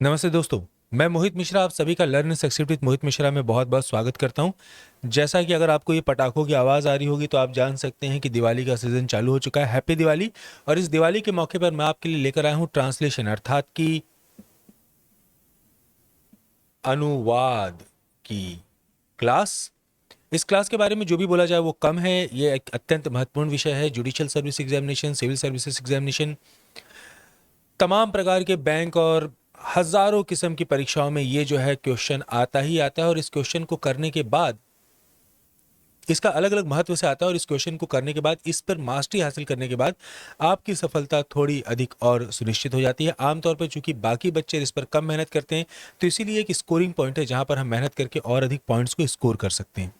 नमस्ते दोस्तों। मैं मोहित मिश्रा आप सभी का लर्न सक्सेस विद मोहित मिश्रा में बहुत बहुत स्वागत करता हूं। जैसा कि अगर आपको ये पटाखों की आवाज़ आ रही होगी तो आप जान सकते हैं कि दिवाली का सीज़न चालू हो चुका है। हैप्पी दिवाली। और इस दिवाली के मौके पर मैं आपके लिए लेकर आया हूं ट्रांसलेशन अर्थात कि अनुवाद की क्लास। इस क्लास के बारे में जो भी बोला जाए वो कम है। ये एक अत्यंत महत्वपूर्ण विषय है। Judicial service examination, civil services examination, तमाम प्रकार के बैंक और हजारों किस्म की परीक्षाओं में ये जो है क्वेश्चन आता ही आता है। और इस क्वेश्चन को करने के बाद इसका अलग अलग महत्व से आता है। और इस क्वेश्चन को करने के बाद, इस पर मास्टरी हासिल करने के बाद आपकी सफलता थोड़ी अधिक और सुनिश्चित हो जाती है। आमतौर पर चूंकि बाकी बच्चे इस पर कम मेहनत करते हैं तो इसीलिए एक स्कोरिंग पॉइंट है जहां पर हम मेहनत करके और अधिक पॉइंट्स को स्कोर कर सकते हैं।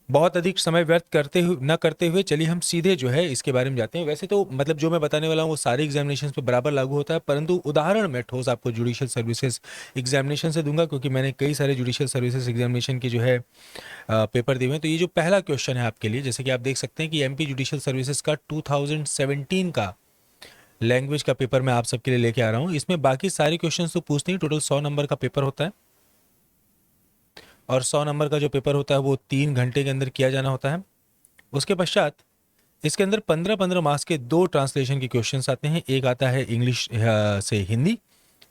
बहुत अधिक समय व्यर्थ करते हुए न करते हुए चलिए हम सीधे जो है इसके बारे में जाते हैं। वैसे तो मतलब जो मैं बताने वाला हूँ वो सारे एग्जामिनेशन पे बराबर लागू होता है, परंतु उदाहरण मैं ठोस आपको जुडिशियल सर्विसेज एग्जामिनेशन से दूंगा क्योंकि मैंने कई सारे जुडिशियल सर्विसेज एग्जामिनेशन की जो है पेपर दिए हुए हैं। तो ये जो पहला क्वेश्चन है आपके लिए, जैसे कि आप देख सकते हैं कि एमपी जुडिशियल सर्विसेज का 2017 का लैंग्वेज का पेपर मैं आप सबके लिए लेके आ रहा हूँ। इसमें बाकी सारे क्वेश्चन तो पूछते ही, टोटल 100 नंबर का पेपर होता है। और 100 नंबर का जो पेपर होता है वो 3 घंटे के अंदर किया जाना होता है। उसके पश्चात इसके अंदर 15-15 मार्क्स के दो ट्रांसलेशन के क्वेश्चंस आते हैं। एक आता है इंग्लिश से हिंदी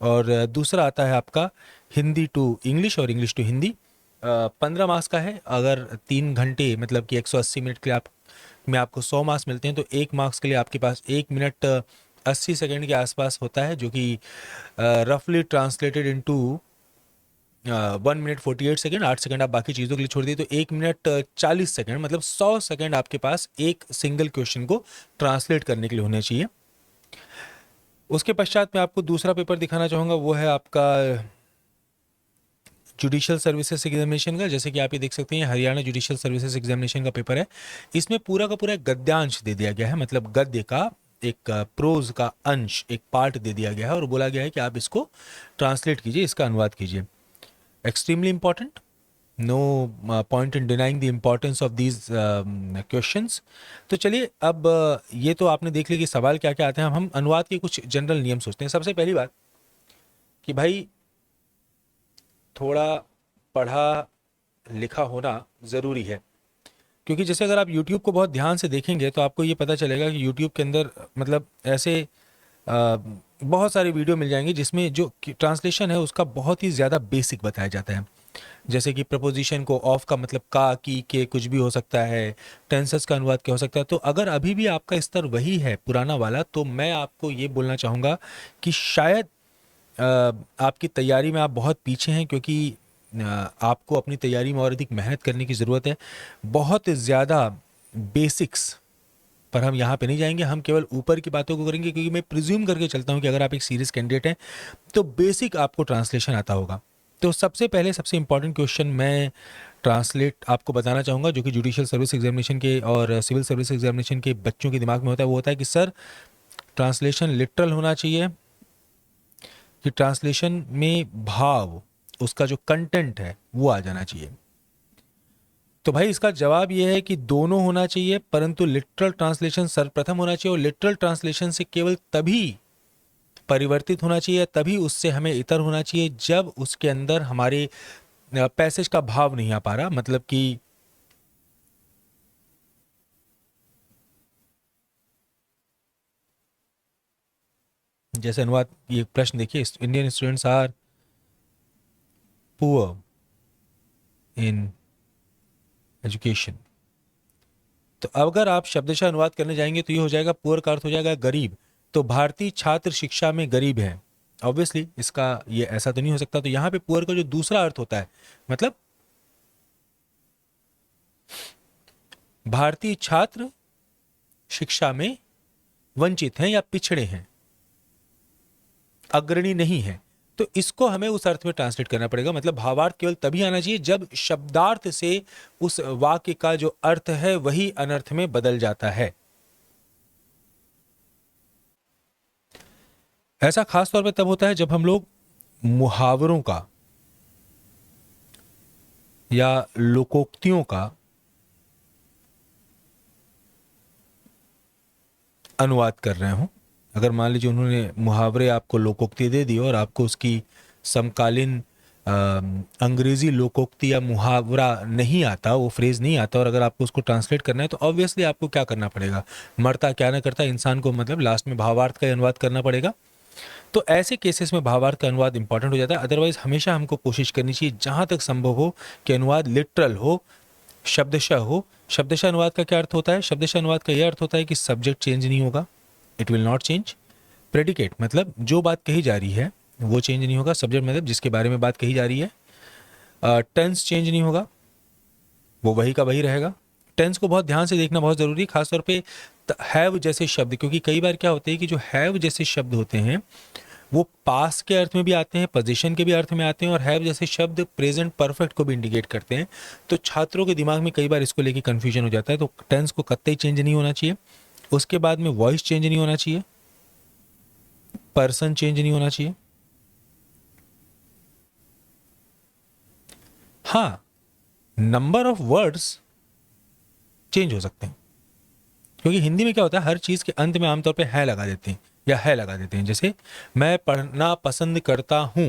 और दूसरा आता है आपका हिंदी टू इंग्लिश और इंग्लिश टू हिंदी। 15 मार्क्स का है। अगर 3 घंटे मतलब कि 180 मिनट के लिए आप में आपको 100 मार्क्स मिलते हैं तो 1 मार्क्स के लिए आपके पास 1 मिनट 80 सेकेंड के आसपास होता है, जो कि रफली translated into 1 minute 48 second. 8 second आप बाकी चीज़ों के लिए छोड़ दिए तो 1 मिनट 40 सेकेंड, मतलब 100 सेकेंड आपके पास एक सिंगल क्वेश्चन को ट्रांसलेट करने के लिए होने चाहिए। उसके पश्चात मैं आपको दूसरा पेपर दिखाना चाहूँगा, वो है आपका जुडिशियल सर्विसेज एग्जामिनेशन का। जैसे कि आप ये देख सकते हैं हरियाणा जुडिशियल सर्विसेज एग्जामिनेशन का पेपर है। इसमें पूरा का पूरा एक गद्यांश दे दिया गया है, मतलब गद्य का एक प्रोज का अंश, एक पार्ट दे दिया गया है और बोला गया है कि आप इसको ट्रांसलेट कीजिए, इसका अनुवाद कीजिए। Extremely important, no point in denying the importance of these questions. तो चलिए अब ये तो आपने देख लिया कि सवाल क्या क्या आते हैं। हम अनुवाद के कुछ जनरल नियम सोचते हैं। सबसे पहली बात कि भाई थोड़ा पढ़ा लिखा होना ज़रूरी है, क्योंकि जैसे अगर आप YouTube को बहुत ध्यान से देखेंगे तो आपको ये पता चलेगा कि YouTube के अंदर मतलब ऐसे अ, बहुत सारी वीडियो मिल जाएंगी जिसमें जो ट्रांसलेशन है उसका बहुत ही ज़्यादा बेसिक बताया जाता है। जैसे कि प्रपोजिशन को ऑफ का मतलब का, की, के कुछ भी हो सकता है। टेंसेस का अनुवाद क्या हो सकता है। तो अगर अभी भी आपका स्तर वही है पुराना वाला, तो मैं आपको ये बोलना चाहूँगा कि शायद आपकी तैयारी में आप बहुत पीछे हैं, क्योंकि आपको अपनी तैयारी में और अधिक मेहनत करने की ज़रूरत है। बहुत ज़्यादा बेसिक्स पर हम यहाँ पे नहीं जाएंगे, हम केवल ऊपर की बातों को करेंगे, क्योंकि मैं प्रिज्यूम करके चलता हूँ कि अगर आप एक सीरियस कैंडिडेट हैं तो बेसिक आपको ट्रांसलेशन आता होगा। तो सबसे पहले सबसे इंपॉर्टेंट क्वेश्चन मैं ट्रांसलेट आपको बताना चाहूँगा, जो कि जुडिशियल सर्विस एग्जामिनेशन के और सिविल सर्विस एग्जामिनेशन के बच्चों के दिमाग में होता है। वो होता है कि सर ट्रांसलेशन लिटरल होना चाहिए, कि ट्रांसलेशन में भाव, उसका जो कंटेंट है वो आ जाना चाहिए। तो भाई इसका जवाब ये है कि दोनों होना चाहिए, परंतु लिटरल ट्रांसलेशन सर्वप्रथम होना चाहिए। और लिटरल ट्रांसलेशन से केवल तभी परिवर्तित होना चाहिए, तभी उससे हमें इतर होना चाहिए जब उसके अंदर हमारे पैसेज का भाव नहीं आ पा रहा। मतलब कि जैसे अनुवाद, ये प्रश्न देखिए, Indian students are poor in education. तो अगर आप शब्दशः अनुवाद करने जाएंगे तो ये हो जाएगा, पुअर का अर्थ हो जाएगा गरीब। तो भारतीय छात्र शिक्षा में गरीब है। ऑब्वियसली इसका ये ऐसा तो नहीं हो सकता। तो यहाँ पे पुअर का जो दूसरा अर्थ होता है, मतलब भारतीय छात्र शिक्षा में वंचित हैं या पिछड़े हैं, अग्रणी नहीं है। तो इसको हमें उस अर्थ में ट्रांसलेट करना पड़ेगा। मतलब भावार्थ केवल तभी आना चाहिए जब शब्दार्थ से उस वाक्य का जो अर्थ है वही अनर्थ में बदल जाता है। ऐसा खास तौर पे तब होता है जब हम लोग मुहावरों का या लोकोक्तियों का अनुवाद कर रहे हों। अगर मान लीजिए उन्होंने मुहावरे आपको लोकोक्ति दे दी और आपको उसकी समकालीन अंग्रेजी लोकोक्ति या मुहावरा नहीं आता, वो फ्रेज नहीं आता, और अगर आपको उसको ट्रांसलेट करना है तो ऑब्वियसली आपको क्या करना पड़ेगा, मरता क्या ना करता इंसान को मतलब लास्ट में भावार्थ का अनुवाद करना पड़ेगा। तो ऐसे केसेस में भावार्थ का अनुवाद इंपॉर्टेंट हो जाता है। अदरवाइज हमेशा हमको कोशिश करनी चाहिए जहां तक संभव हो कि अनुवाद लिटरल हो, शब्दशः हो। शब्दशः अनुवाद का क्या अर्थ होता है? शब्दशः अनुवाद का यह अर्थ होता है कि सब्जेक्ट चेंज नहीं होगा, it will not change. Predicate मतलब जो बात कही जा रही है वो चेंज नहीं होगा, सब्जेक्ट मतलब जिसके बारे में बात कही जा रही है। टेंस चेंज नहीं होगा, वो वही का वही रहेगा। टेंस को बहुत ध्यान से देखना बहुत ज़रूरी है, खासतौर पे हैव जैसे शब्द, क्योंकि कई बार क्या होते हैं कि जो हैव जैसे शब्द होते हैं वो पास के अर्थ में भी आते हैं, पोजीशन के भी अर्थ में आते हैं, और हैव जैसे शब्द प्रेजेंट परफेक्ट को भी इंडिकेट करते हैं। तो छात्रों के दिमाग में कई बार इसको लेके कन्फ्यूजन हो जाता है। तो टेंस को कतई चेंज नहीं होना चाहिए, उसके बाद में वॉइस चेंज नहीं होना चाहिए, पर्सन चेंज नहीं होना चाहिए। हाँ, नंबर ऑफ वर्ड्स चेंज हो सकते हैं, क्योंकि हिंदी में क्या होता है हर चीज़ के अंत में आमतौर पे है लगा देते हैं या है लगा देते हैं। जैसे मैं पढ़ना पसंद करता हूँ,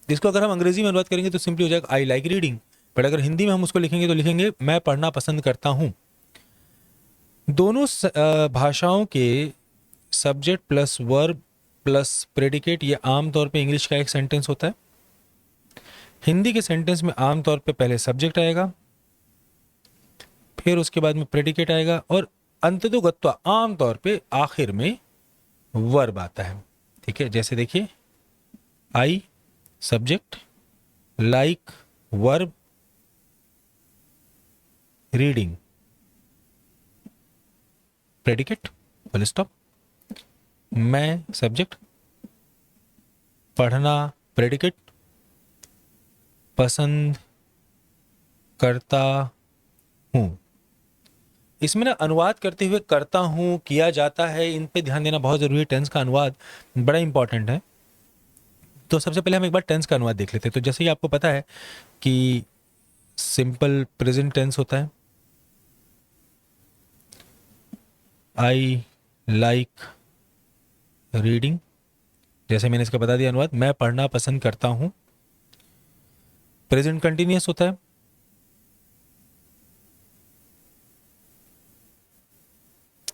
इसको अगर हम अंग्रेजी में अनुवाद करेंगे तो सिंपली हो जाएगा आई लाइक रीडिंग, बट अगर हिंदी में हम उसको लिखेंगे तो लिखेंगे मैं पढ़ना पसंद करता हूँ। दोनों भाषाओं के subject plus verb plus predicate ये आमतौर पे इंग्लिश का एक सेंटेंस होता है। हिंदी के सेंटेंस में आमतौर पे पहले सब्जेक्ट आएगा, फिर उसके बाद में प्रेडिकेट आएगा, और अंततो गत्वा आमतौर पे आखिर में वर्ब आता है। ठीक है, जैसे देखिए I subject, like verb, reading predicate, full stop. मैं सब्जेक्ट, पढ़ना प्रेडिकेट, पसंद करता हूं। इसमें ना अनुवाद करते हुए करता हूं, किया जाता है, इन पे ध्यान देना बहुत जरूरी है। टेंस का अनुवाद बड़ा इंपॉर्टेंट है। तो सबसे पहले हम एक बार टेंस का अनुवाद देख लेते हैं। तो जैसे ही आपको पता है कि सिंपल प्रेजेंट टेंस होता है आई लाइक रीडिंग, जैसे मैंने इसका बता दिया अनुवाद, मैं पढ़ना पसंद करता हूं। प्रेजेंट कंटिन्यूअस होता है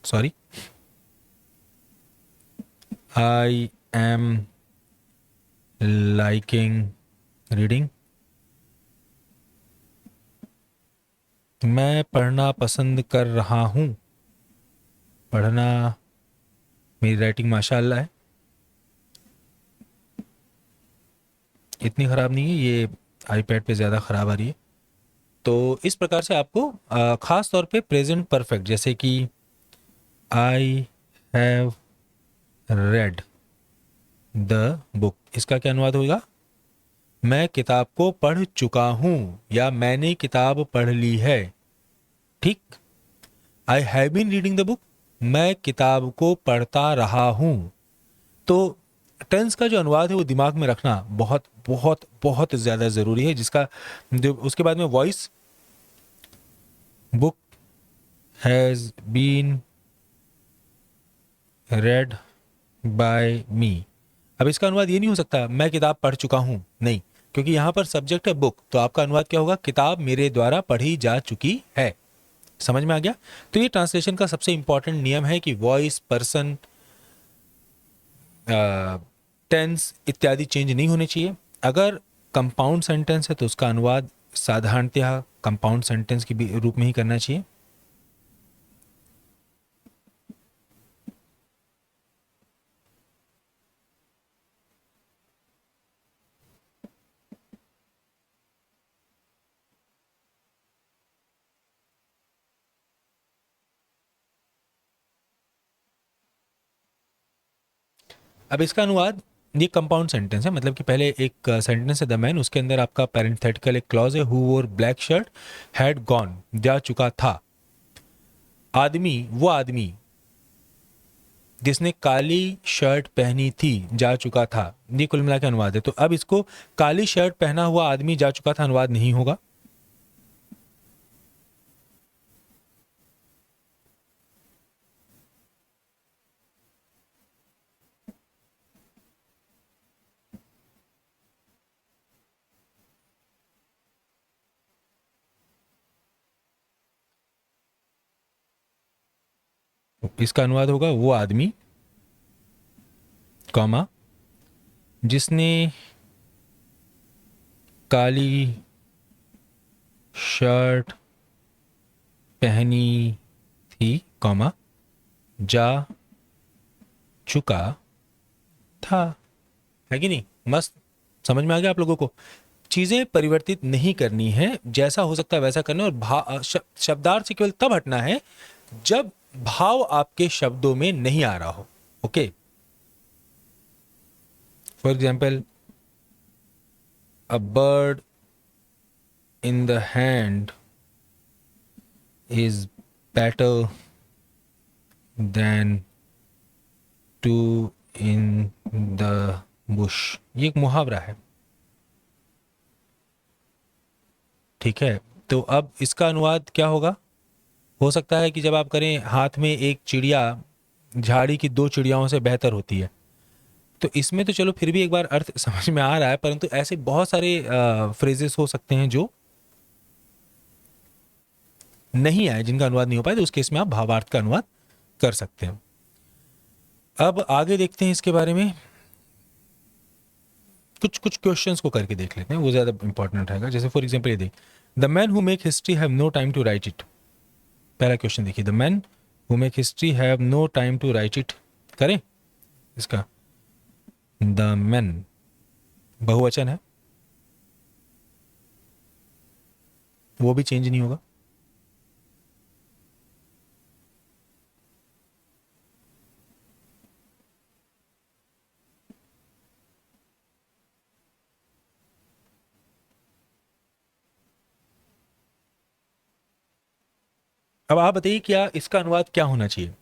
sorry I am liking reading, मैं पढ़ना पसंद कर रहा हूं। पढ़ना, मेरी राइटिंग माशाल्लाह है, इतनी ख़राब नहीं है, ये आईपैड पे ज़्यादा ख़राब आ रही है। तो इस प्रकार से आपको ख़ास तौर पे प्रेजेंट परफेक्ट, जैसे कि I have read the book, इसका क्या अनुवाद होगा? मैं किताब को पढ़ चुका हूं या मैंने किताब पढ़ ली है। ठीक, I have been reading the book, मैं किताब को पढ़ता रहा हूं। तो टेंस का जो अनुवाद है वो दिमाग में रखना बहुत बहुत बहुत ज़्यादा ज़रूरी है। जिसका जो उसके बाद में voice, book has been read by me. अब इसका अनुवाद ये नहीं हो सकता मैं किताब पढ़ चुका हूं, नहीं, क्योंकि यहां पर सब्जेक्ट है बुक, तो आपका अनुवाद क्या होगा? किताब मेरे द्वारा पढ़ी जा चुकी है। समझ में आ गया? तो ये ट्रांसलेशन का सबसे इंपॉर्टेंट नियम है कि वॉइस, पर्सन, टेंस इत्यादि चेंज नहीं होने चाहिए। अगर कंपाउंड सेंटेंस है तो उसका अनुवाद साधारणतः कंपाउंड सेंटेंस के रूप में ही करना चाहिए। अब इसका अनुवाद, ये कंपाउंड सेंटेंस है, मतलब कि पहले एक सेंटेंस है द मैन, उसके अंदर आपका पैरेंथेटिकल एक क्लॉज है, हु वोर ब्लैक शर्ट हैड गॉन, जा चुका था। आदमी, वो आदमी जिसने काली शर्ट पहनी थी, जा चुका था। ये कुल मिला के अनुवाद है। तो अब इसको काली शर्ट पहना हुआ आदमी जा चुका था अनुवाद नहीं होगा। इसका अनुवाद होगा वो आदमी, कॉमा, जिसने काली शर्ट पहनी थी, कॉमा, जा चुका था। है कि नहीं? मस्त। समझ में आ गया आप लोगों को? चीजें परिवर्तित नहीं करनी है, जैसा हो सकता है वैसा करना है। और शब्दार्थ से केवल तब हटना है जब भाव आपके शब्दों में नहीं आ रहा हो। Okay, for example, a bird in the hand is better than two in the bush. ये एक मुहावरा है, ठीक है? तो अब इसका अनुवाद क्या होगा? हो सकता है कि जब आप करें, हाथ में एक चिड़िया झाड़ी की दो चिड़ियाओं से बेहतर होती है। तो इसमें तो चलो फिर भी एक बार अर्थ समझ में आ रहा है, परंतु ऐसे बहुत सारे फ्रेजेस हो सकते हैं जो नहीं आए, जिनका अनुवाद नहीं हो पाए, तो उस केस में आप भावार्थ का अनुवाद कर सकते हैं। अब आगे देखते हैं इसके बारे में, कुछ कुछ क्वेश्चंस को करके देख लेते हैं, वो ज़्यादा इंपॉर्टेंट रहेगा। जैसे फॉर एग्जाम्पल ये देख, the man who make history have no time to write it. पहला क्वेश्चन देखिए, the man who make history have no time to write it. करें इसका, द मैन बहुवचन है, वो भी चेंज नहीं होगा। अब आप बताइए क्या इसका अनुवाद क्या होना चाहिए?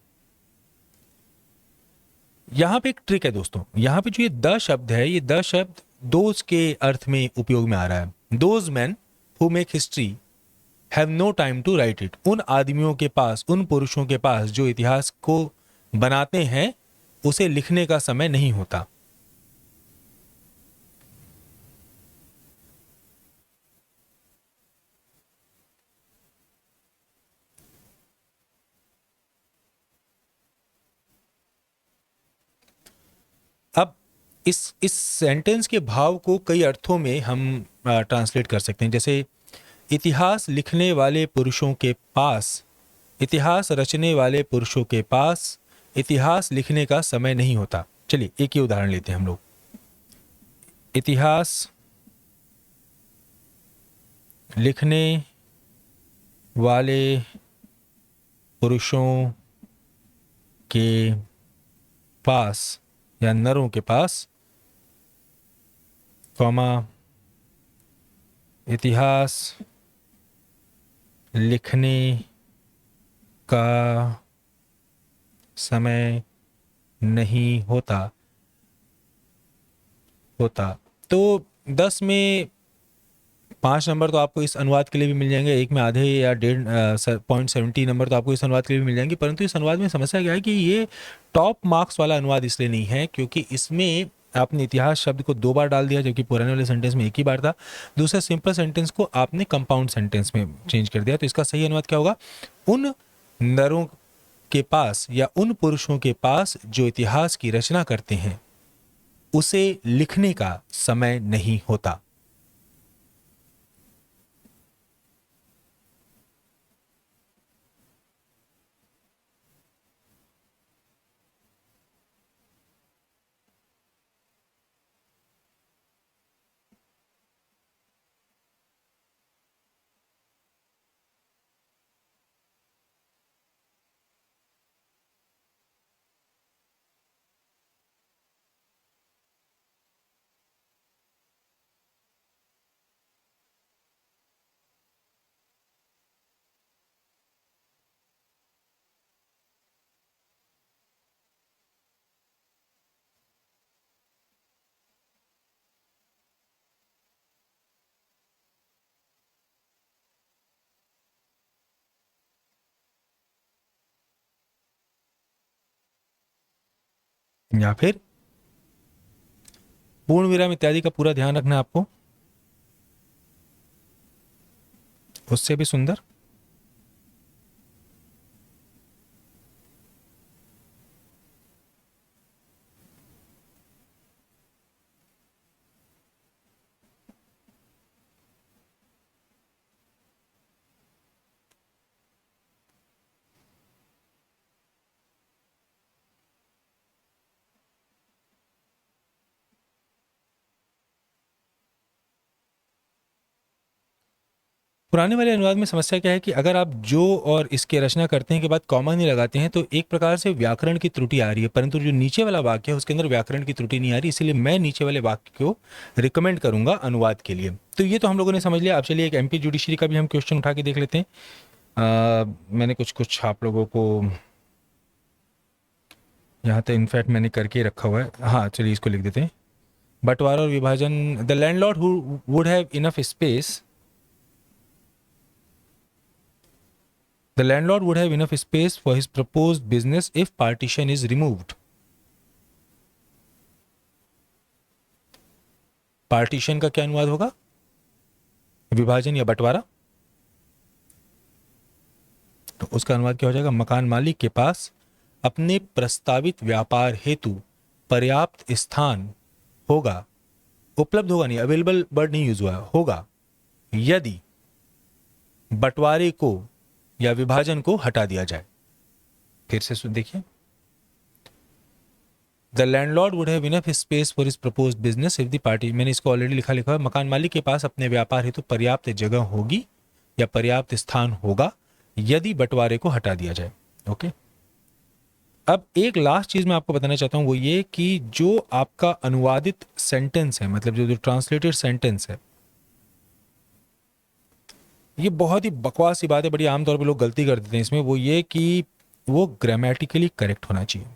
यहां पे एक ट्रिक है दोस्तों। यहां पे जो ये द शब्द है, ये द शब्द दोज के अर्थ में उपयोग में आ रहा है। Those man who make history have no time to write it. उन आदमियों के पास, उन पुरुषों के पास जो इतिहास को बनाते हैं, उसे लिखने का समय नहीं होता। अब इस सेंटेंस के भाव को कई अर्थों में हम ट्रांसलेट कर सकते हैं। जैसे इतिहास लिखने वाले पुरुषों के पास, इतिहास रचने वाले पुरुषों के पास इतिहास लिखने का समय नहीं होता। चलिए एक ही उदाहरण लेते हैं हम लोग। इतिहास लिखने वाले पुरुषों के पास या नरों के पास, कॉमा, इतिहास लिखने का समय नहीं होता होता। तो 10 में 5 नंबर तो आपको इस अनुवाद के लिए भी मिल जाएंगे, एक में आधे या 1.70 नंबर तो आपको इस अनुवाद के लिए भी मिल जाएंगे। परंतु इस अनुवाद में समस्या क्या है कि ये टॉप मार्क्स वाला अनुवाद इसलिए नहीं है क्योंकि इसमें आपने इतिहास शब्द को 2 बार डाल दिया, जबकि पुराने वाले सेंटेंस में एक ही बार था। दूसरा, सिंपल सेंटेंस को आपने कंपाउंड सेंटेंस में चेंज कर दिया। तो इसका सही अनुवाद क्या होगा? उन नरों के पास या उन पुरुषों के पास जो इतिहास की रचना करते हैं, उसे लिखने का समय नहीं होता। या फिर पूर्ण विराम इत्यादि का पूरा ध्यान रखना आपको, उससे भी सुंदर। पुराने वाले अनुवाद में समस्या क्या है कि अगर आप जो और इसके रचना करते हैं के बाद कॉमा नहीं लगाते हैं तो एक प्रकार से व्याकरण की त्रुटि आ रही है, परंतु जो नीचे वाला वाक्य है उसके अंदर व्याकरण की त्रुटि नहीं आ रही, इसलिए मैं नीचे वाले वाक्य को रिकमेंड करूंगा अनुवाद के लिए। तो ये तो हम लोगों ने समझ लिया। अब चलिए एक एमपी जुडिशरी का भी हम क्वेश्चन उठा के देख लेते हैं। मैंने कुछ आप लोगों को यहाँ तो इनफैक्ट मैंने करके रखा हुआ है। हाँ चलिए इसको लिख देते हैं। बंटवारा और विभाजन। The landlord who would have enough space, the landlord would have enough space for his proposed business if partition is removed. Partition का क्या अनुवाद होगा? विभाजन या बंटवारा। तो उसका अनुवाद क्या हो जाएगा? मकान मालिक के पास अपने प्रस्तावित व्यापार हेतु पर्याप्त स्थान होगा, उपलब्ध होगा नहीं, अवेलेबल वर्ड नहीं यूज हुआ, होगा, यदि बंटवारे को या विभाजन को हटा दिया जाए। फिर से देखिए, the landlord would have enough space for his proposed business if the party, मैंने इसको ऑलरेडी लिखा है, मकान मालिक के पास अपने व्यापार हेतु पर्याप्त जगह होगी या पर्याप्त स्थान होगा यदि बंटवारे को हटा दिया जाए। ओके, अब एक लास्ट चीज मैं आपको बताना चाहता हूं, वो ये कि जो आपका अनुवादित सेंटेंस है, मतलब जो ट्रांसलेटेड सेंटेंस है, ये बहुत ही बकवास सी बात है, बड़ी आमतौर पे लोग गलती कर देते हैं इसमें। वो ये कि वो ग्रामेटिकली करेक्ट होना चाहिए।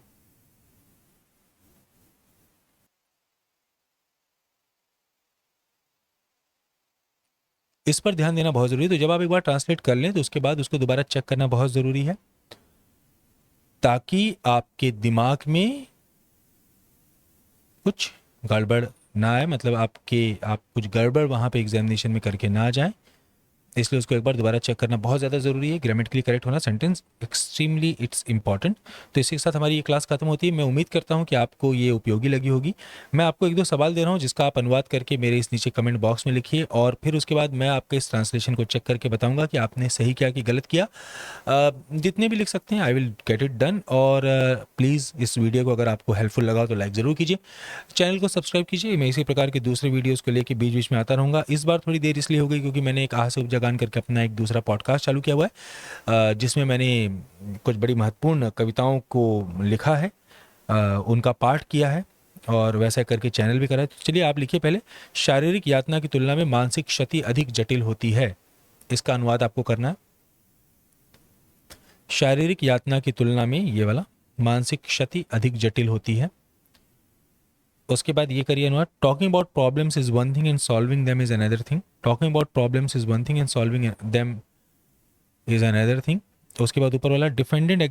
इस पर ध्यान देना बहुत जरूरी है। तो जब आप एक बार ट्रांसलेट कर लें तो उसके बाद उसको दोबारा चेक करना बहुत जरूरी है, ताकि आपके दिमाग में कुछ गड़बड़ ना आए, मतलब आप कुछ गड़बड़ वहां पे एग्जामिनेशन में करके ना जाएं। इसलिए उसको एक बार दोबारा चेक करना बहुत ज़्यादा ज़रूरी है। ग्रामेटिकली करेक्ट होना, सेंटेंस एक्सट्रीमली इट्स इंपॉर्टेंट। तो इसी के साथ हमारी ये क्लास खत्म होती है। मैं उम्मीद करता हूँ कि आपको ये उपयोगी लगी होगी। मैं आपको एक दो सवाल दे रहा हूँ जिसका आप अनुवाद करके मेरे इस नीचे कमेंट बॉक्स में लिखिए, और फिर उसके बाद मैं आपके इस ट्रांसलेशन को चेक करके बताऊँगा कि आपने सही किया कि गलत किया। जितने भी लिख सकते हैं I will get it done. और प्लीज़ इस वीडियो को अगर आपको हेल्पफुल लगा तो लाइक ज़रूर कीजिए, चैनल को सब्सक्राइब कीजिए। मैं इसी प्रकार के दूसरे वीडियोज़ को लेकर बीच बीच में आता रहूँगा। इस बार थोड़ी देर इसलिए हो गई क्योंकि मैंने एक आह से उपजा गान करके अपना एक दूसरा पॉडकास्ट चालू किया हुआ है, जिसमें मैंने कुछ बड़ी महत्वपूर्ण कविताओं को लिखा है, उनका पाठ किया है और वैसा करके चैनल भी करा है। तो चलिए आप लिखिए पहले, शारीरिक यातना की तुलना में मानसिक क्षति अधिक जटिल होती है। इसका अनुवाद आपको करना है। शारीरिक यातना की तुलना में, ये वाला, मानसिक क्षति अधिक जटिल होती है। उसके बाद ये करिए अनुवाद, talking about problems is one thing and solving them is another thing. Talking about problems is one thing and solving them is another thing. तो उसके बाद ऊपर वाला, defendant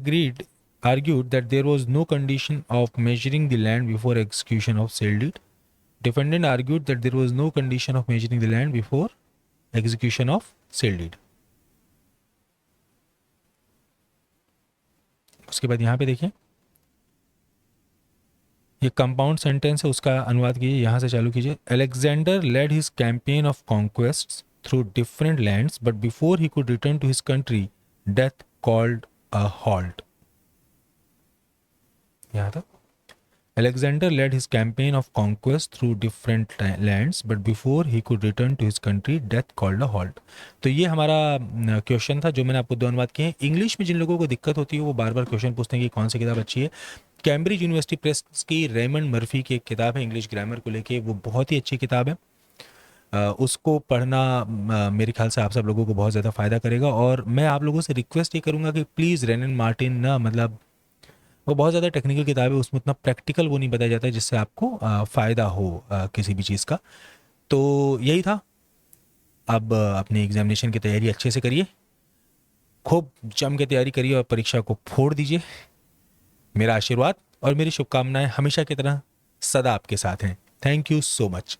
argued that there was no condition of measuring the land before execution of sale deed. Defendant argued that there was no condition of measuring the land before execution of sale deed. उसके बाद यहाँ पे देखिए, ये compound sentence है, उसका अनुवाद कीजिए, यहाँ से चालू कीजिए। Alexander led his campaign of conquests through different lands, but before he could return to his country, death called a halt. यहाँ तक। Alexander led his campaign of conquest through different lands, but before he could return to his country, death called a halt. तो ये हमारा question था जो मैंने आपको दो अनुवाद किए हैं। इंग्लिश में जिन लोगों को दिक्कत होती है वो बार बार क्वेश्चन पूछते हैं कि कौन सी किताब अच्छी है। कैम्ब्रिज यूनिवर्सिटी प्रेस की रेमंड मर्फी की एक किताब है इंग्लिश ग्रामर को लेके, वो बहुत ही अच्छी किताब है। उसको पढ़ना मेरे ख्याल से आप सब लोगों को बहुत ज़्यादा फ़ायदा करेगा। और मैं आप लोगों से रिक्वेस्ट ये करूँगा कि प्लीज़ रेनन मार्टिन ना, मतलब वो बहुत ज़्यादा टेक्निकल किताब है, उसमें उतना प्रैक्टिकल वो नहीं बताया जाता है जिससे आपको फ़ायदा हो किसी भी चीज़ का। तो यही था। अब अपनी एग्जामिनेशन की तैयारी अच्छे से करिए, खूब जम के तैयारी करिए और परीक्षा को फोड़ दीजिए। मेरा आशीर्वाद और मेरी शुभकामनाएं हमेशा की तरह सदा आपके साथ हैं। Thank you so much.